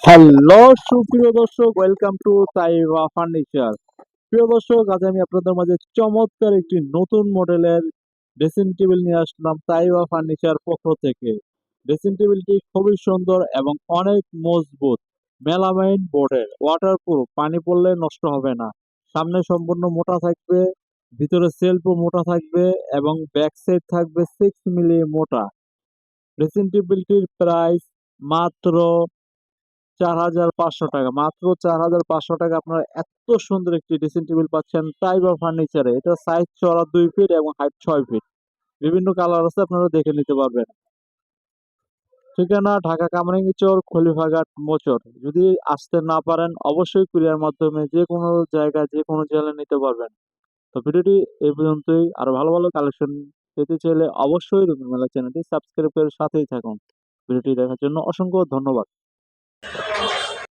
Hello সুপ্রিয় দর্শক, welcome to Taiba furniture. প্রিয় দর্শক, আজ আমি আপনাদের মাঝে চমৎকার একটি নতুন মডেলের ড্রেসিং টেবিল নিয়ে আসলাম তাইবা ফার্নিচার পক্ষ থেকে। ড্রেসিং টেবিলটি খুবই সুন্দর এবং অনেক মজবুত, মেলামাইন বোর্ডের, ওয়াটারপ্রুফ, পানি পড়লে নষ্ট হবে না। সামনে সম্পূর্ণ মোটা থাকবে, ভিতরে সেলফও মোটা থাকবে এবং ব্যাক সাইড থাকবে 6 মিলি মোটা। ড্রেসিং টেবিলটির প্রাইস মাত্র 4,500 টাকা। মাত্র 4,500 টাকা আপনারা এত সুন্দর একটি ড্রেসিং টেবিল পাচ্ছেন তাইবা ফার্নিচারে। এটা সাইজ চড়া 2 ফিট এবং হাইট 6 ফিট। বিভিন্ন কালার আছে, আপনারা দেখে নিতে পারবেন। ঠিকানা ঢাকা কামরাঙ্গীরচর, খলিফাঘাট, মোচর। যদি আসতে না পারেন অবশ্যই কুরিয়ার মাধ্যমে যে কোনো জায়গায় যে কোনো জেলায় নিতে পারবেন। তো ভিডিওটি এই পর্যন্তই। আরো ভালো ভালো কালেকশন পেতে চাইলে অবশ্যই রুমি মেলা চ্যানেলটি সাবস্ক্রাইব করে সাথেই থাকুন। ভিডিওটি দেখার জন্য অসংখ্য ধন্যবাদ।